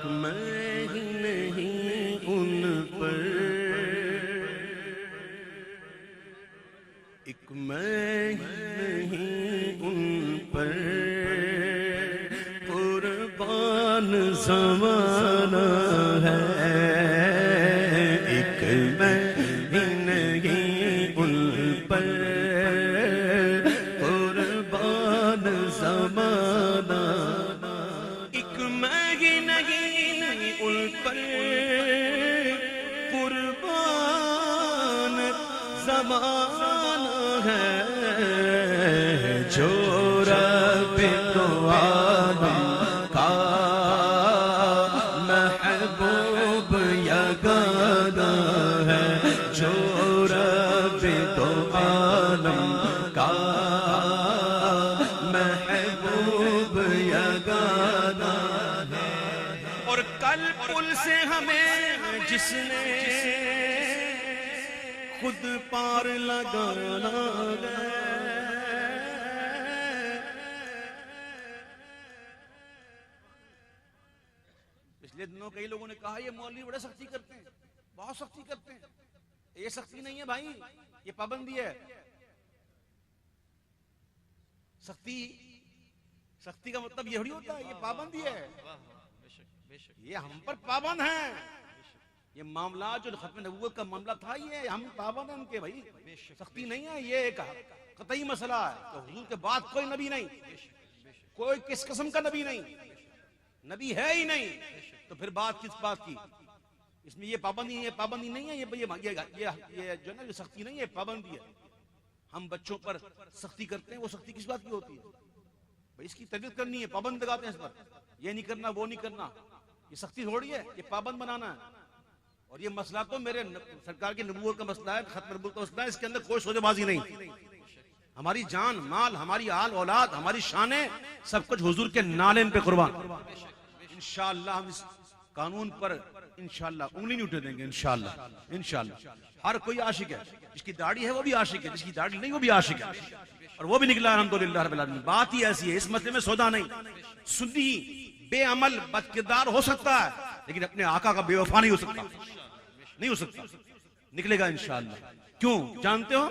میں ہی نہیں ان پر، ایک میں ہی نہیں ان پر، قربان زمانہ ہے، ایک میں ہی نہیں ان پر، قربان زمانہ، ایک میں ہی نہیں ان پر، قربان زمانہ ہے، جو رب دو عالم کا محبوب یگانہ ہے، جو رب دو عالم کا محبوب یگانہ ہے۔ اور کل پل سے ہمیں جس نے خود پار لگانا ہے، پچھلے دنوں کئی لوگوں نے کہا یہ مولوی بڑے سختی کرتے ہیں، بہت سختی کرتے ہیں۔ یہ سختی نہیں ہے بھائی، یہ پابندی ہے۔ سختی کا مطلب یہ ہوتا ہے، یہ پابندی ہے، یہ ہم پر پابند ہیں۔ یہ معاملات جو ختم نبوت کا معاملہ تھا، یہ ہم پابند ہیں ان کے بھائی، سختی نہیں ہے۔ یہ ایک قطعی مسئلہ ہے کہ حضور کے بعد کوئی نبی نہیں، کوئی کس قسم کا نبی نہیں، نبی ہے ہی نہیں، تو پھر بات کس بات کی؟ اس میں یہ پابندی نہیں ہے، یہ جو نا یہ سختی نہیں ہے، پابندی ہے۔ ہم بچوں پر سختی کرتے ہیں، وہ سختی کس بات کی ہوتی ہے بھائی؟ اس کی تربیت کرنی ہے، پابند لگاتے ہیں اس پر، یہ نہیں کرنا وہ نہیں کرنا، یہ سختی تھوڑی ہے، یہ پابند بنانا ہے۔ اور یہ مسئلہ تو میرے سرکار کی نبوت کا مسئلہ ہے، ختم نبوت کا مسئلہ ہے، اس کے اندر کوئی سودے بازی نہیں۔ ہماری جان مال، ہماری آل اولاد، ہماری شانیں، سب کچھ حضور کے نالین پہ قربان۔ انشاءاللہ ہم اس قانون پر انشاءاللہ انگلی نہیں اٹھے دیں گے، انشاءاللہ۔ ہر کوئی عاشق ہے، جس کی داڑھی ہے وہ بھی عاشق ہے، جس کی داڑھی نہیں وہ بھی عاشق ہے، اور وہ بھی نکلا الحمدللہ رب العالمین۔ بات ہی ایسی ہے، اس مسئلے میں سودا نہیں۔ سنی بے عمل بد کردار ہو سکتا ہے، لیکن اپنے آقا کا بے وفا نہیں ہو سکتا، نہیں ہو سکتا، نکلے گا انشاءاللہ۔ کیوں جانتے ہو؟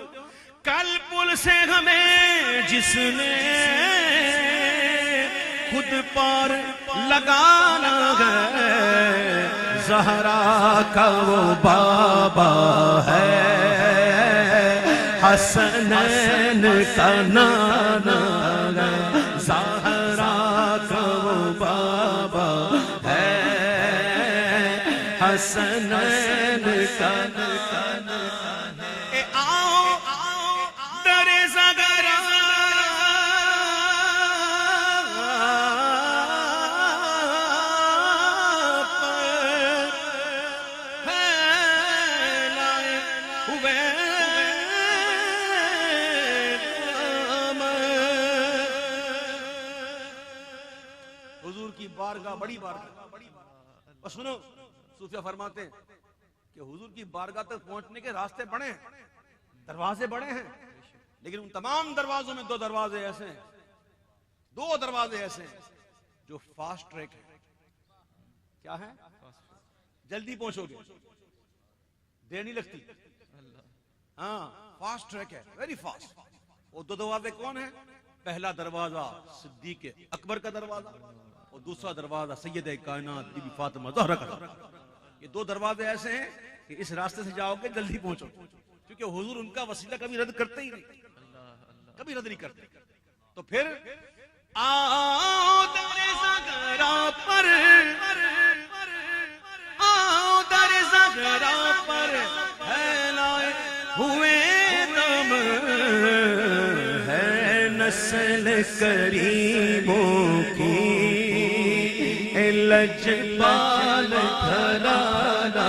کل پل سے ہمیں جس نے خود پار لگانا ہے، زہرا کا وہ بابا ہے، حسنین کا نانا ہے، زہرا کا وہ بابا ہے، حسنین کا نانا ہے۔ آؤ در زغرا حضور کی بارگاہ بڑی بارگاہ۔ اور سنو، صوفیہ فرماتے ہیں کہ حضور کی بارگاہ تک پہنچنے کے راستے بڑے ہیں، دروازے بڑے ہیں، لیکن ان تمام دروازوں میں دو دروازے ایسے ہیں جو فاسٹ ٹریک ہے۔ کیا ہے؟ جلدی پہنچو گے، دیر نہیں لگتی، ہاں فاسٹ ٹریک ہے، ویری فاسٹ۔ وہ دو دروازے کون ہیں؟ پہلا دروازہ صدیق اکبر کا دروازہ، اور دوسرا دروازہ سید کائنات بی بی فاطمہ زہرا کا دروازہ۔ یہ دو دروازے ایسے ہیں کہ اس راستے سے جاؤ گے جلدی پہنچو، کیونکہ حضور ان کا وسیلہ کبھی رد کرتے ہی نہیں، کبھی رد نہیں کرتے۔ تو پھر آؤ در زغرا پر، آؤ در زغرا پر پھیلائے ہوئے دم ہے، نسل کریموں کی لجپال گھرانہ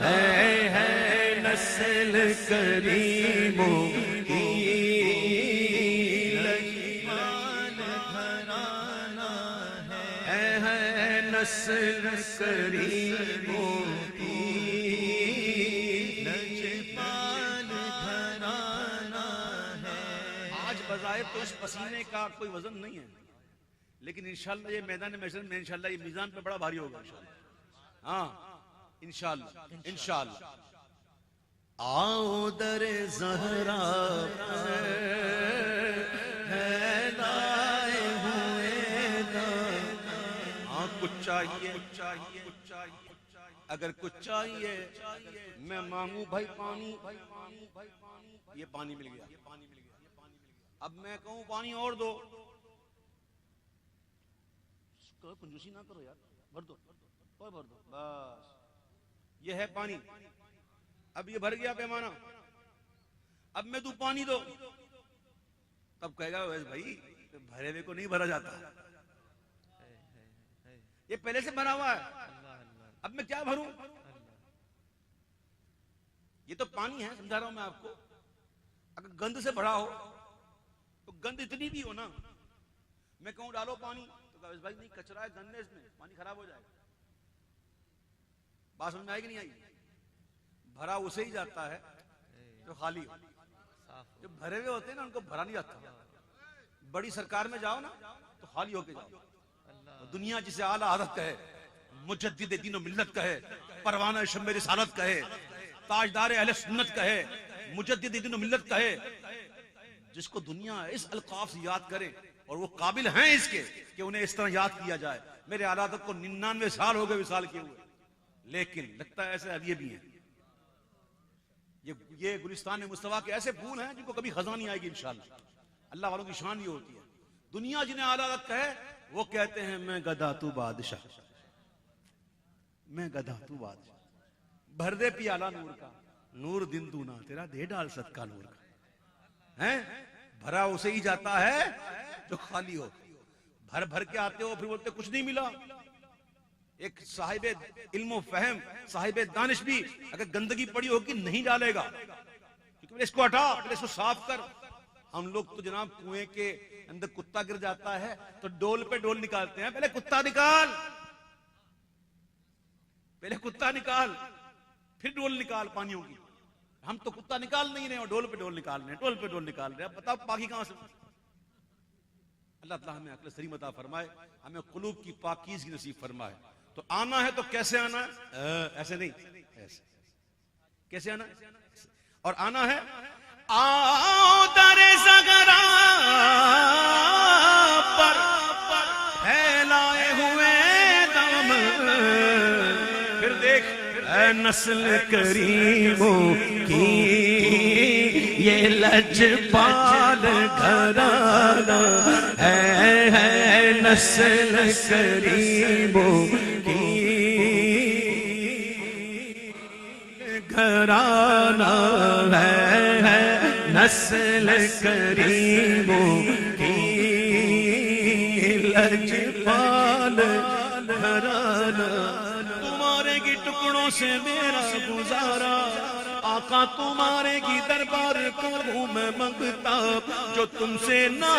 ہے، نسل کریموں کی لجپال گھرانہ ہے، نسل کریموں کی لجپال گھرانہ ہے۔ آج بظاہر تو اس پسینے کا کوئی وزن نہیں ہے، لیکن انشاءاللہ یہ میدان محشر میں انشاءاللہ یہ میزان پہ بڑا بھاری ہوگا انشاءاللہ۔ ہاں انشاءاللہ انشاءاللہ. آؤ در زہرا ہے لائے ہوئے ہاں کچھ چاہیے اگر کچھ چاہیے میں مانگوں بھائی پانی. یہ پانی مل گیا. اب میں کہوں پانی اور دو، کنجوسی نہ کرو یار، بھر دو بھر دو بس. یہ ہے پانی. اب یہ بھر گیا پیمانہ. اب میں تو پانی دو. تب کہے گا بھائی بھرے ہوئے کو نہیں بھرا جاتا، یہ پہلے سے بھرا ہوا ہے، اب میں کیا بھروں؟ یہ تو پانی ہے، سمجھا رہا ہوں میں آپ کو. اگر گند سے بھرا ہو تو گند اتنی بھی ہو نا، میں کہوں ڈالو پانی تو کہا بھائی نہیں کچرا ہے، گند ہے اس میں، پانی خراب ہو جائے گا. بات سمجھ میں آئے کہ نہیں آئی؟ بھرا اسے ہی جاتا ہے جو خالی ہو. جو بھرے ہوئے ہوتے ہیں نا ان کو بھرا نہیں جاتا. بڑی سرکار میں جاؤ نا تو خالی ہو کے جاؤ. دنیا جسے اعلیٰ حضرت کہے، مجدد دین و ملت کہے، پروانہ شمع رسالت کہے، تاجدار اہل سنت کہے، مجدد دین و ملت کہے، جس کو دنیا اس القاب سے یاد کرے اور وہ قابل ہیں اس کے کہ انہیں اس طرح یاد کیا جائے. میرے اعلیٰ حضرت کو 99 سال ہو گئے وصال کیے ہوئے، لیکن لگتا ہے ایسے اب یہ بھی ہیں. یہ گلستان مصطفیٰ کے ایسے پھول ہیں جن کو کبھی خزاں نہیں آئے گی انشاءاللہ. اللہ والوں کی شان یہ ہوتی ہے. دنیا جنہیں اعلیٰ حضرت کہے وہ کہتے ہیں میں گدھا تو بادشاہ، میں گدھا تو بادشاہ. بھر دے پیالہ نور کا، نور دن دونا تیرا دے ڈال صدقہ نور کا. ہیں بھرا اسے ہی جاتا ہے جو خالی ہو. بھر بھر کے آتے ہو پھر بولتے کچھ نہیں ملا. ایک صاحب علم و فہم، صاحب دانش بھی اگر گندگی پڑی ہوگی نہیں ڈالے گا، کیونکہ اس کو ہٹا، اس کو صاف کر. ہم لوگ تو جناب کنویں کے اندر کتا گر جاتا ہے تو ڈول پہ ڈول نکالتے ہیں. پہلے کتا نکال، پہلے کتا نکال پھر ڈول نکال پانیوں کی. ہم تو کتا نکال نہیں رہے ہیں، ڈول پہ ڈول نکال رہے ہیں، ڈول پہ ڈول نکال رہے ہیں. اب بتاؤ باقی کہاں سے؟ اللہ تعالیٰ ہمیں عقل سلیم عطا فرمائے، ہمیں قلوب کی پاکیزگی نصیب فرمائے. تو آنا ہے تو کیسے آنا ہے؟ ایسے نہیں، ایسے. کیسے آنا ہے؟ اور آنا ہے آؤ در زگرا پر پھیلائے ہوئے دم. پھر دیکھ اے نسل کریموں کی یہ لجپال گھرانہ ہے، نسل کریموں کی گھرانہ ہے، نسل کریموں کی لجپال گھرانہ. تمہارے کی ٹکڑوں سے میرا گزارا، آقا تمہارے کی دربار کو ہوں میں منگتا. جو تم سے نہ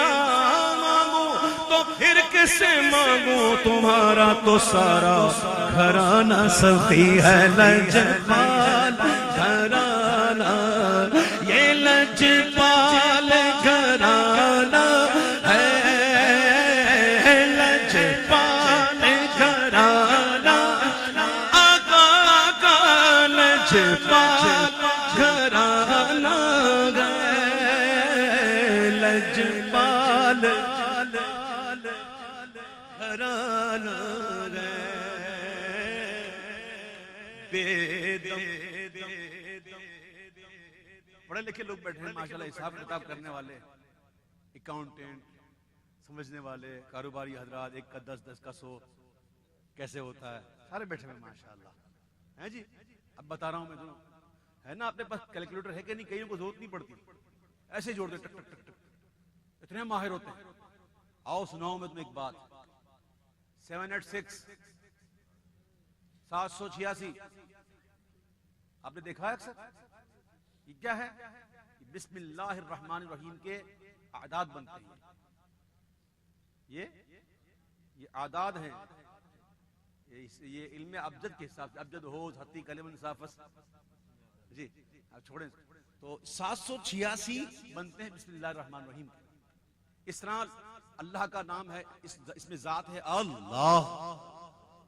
مانگوں تو پھر کس سے مانگوں؟ تمہارا تو سارا گھرانہ سخی ہے، لجپال گھرانہ، یہ لجپال گھرانہ ہے، لجپال گھرانہ، آقا لجپال گھرانہ ہے، لجپال گھرانہ پڑھے لکھے لوگ بیٹھے ہیں ماشاءاللہ، حساب کتاب کرنے والے، اکاؤنٹنٹ سمجھنے والے، کاروباری حضرات، 1 کا 10، 10 کا 100 کیسے ہوتا ہے، سارے بیٹھے ہوئے ماشاءاللہ ہیں جی. اب بتا رہا ہوں میں تمہیں، ہے نا اپنے پاس کیلکولیٹر ہے کہ نہیں؟ کئیوں کو ضرورت نہیں پڑتی، ایسے جوڑ دے ٹک ٹک ٹک ٹک، اتنے ماہر ہوتے ہیں. آؤ سناؤں میں تمہیں ایک بات. 786 786 آپ نے دیکھا ہے اکثر؟ یہ کیا ہے؟ بسم اللہ الرحمن الرحیم کے اعداد بنتے ہیں. یہ اعداد ہیں، یہ علم ابجد کے حساب سے، ابجد ہوز حتی کلم انصافس. جی آپ چھوڑیں. تو 786 بنتے ہیں بسم اللہ الرحمن الرحیم. اس طرح اللہ کا نام ہے، اس میں ذات ہے اللہ،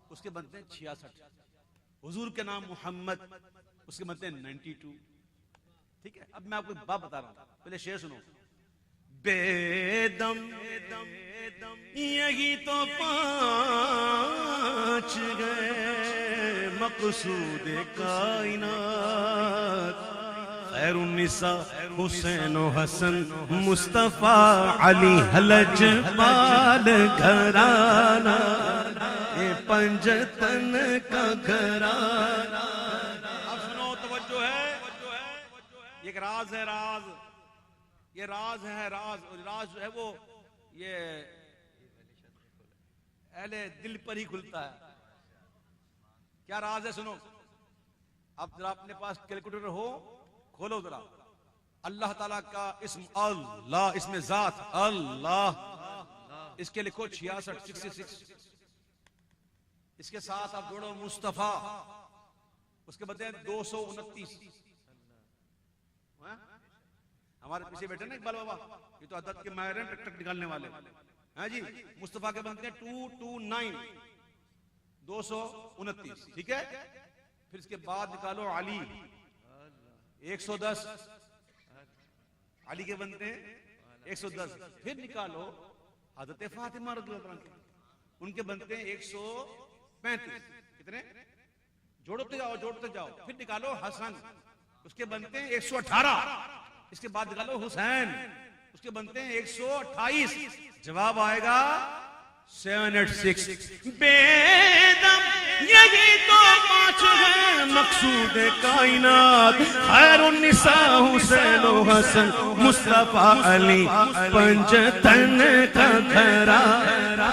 اس کے بنتے ہیں 66. حضور کے نام محمد، اس کے بنتے ہیں 92. ٹھیک ہے، اب میں آپ کو ایک بات بتا رہا ہوں، پہلے شعر سنو. بے دم یہی تو پانچ گئے مقصود کائنات، خیر النساء حسین و حسن مصطفیٰ علی حلج پال گھرانہ، یہ پنجتن کا گھرانہ. اب سنو، توجہ ہے، یہ ایک راز ہے، راز، یہ راز ہے، راز. اور راز جو ہے وہ یہ اہل دل پر ہی کھلتا ہے. کیا راز ہے؟ سنو. اب ذرا اپنے پاس کیلکولیٹر ہو، کھولو ذرا. اللہ تعالیٰ کا اسم اللہ، اس میں ذات اللہ، اس کے لکھو 66. اس کے ساتھ آپ جوڑو مصطفیٰ، اس کے بدلے 229. ہمارے پیچھے بیٹھے نا اقبال بابا، یہ تو عدد کے ماہر ہیں، ٹک ٹک نکالنے والے ہیں جی. مصطفیٰ کے بنتے ہیں 229، 229. ٹھیک ہے، پھر اس کے بعد نکالو علی 110، علی کے بنتے ہیں 110. پھر نکالو حضرت فاطمہ رضی اللہ عنہ، ان کے بنتے ہیں 135. کتنے؟ جوڑتے جاؤ جوڑتے جاؤ. پھر نکالو حسن، اس کے بنتے ہیں 118. اس کے بعد نکالو حسین، اس کے بنتے ہیں 128. جواب آئے گا 786. بے دم یہی تو پانچ ہے مقصود کائنات، خیر النساء حسین و حسن مصطفیٰ علی پنجتن کا گھرانہ.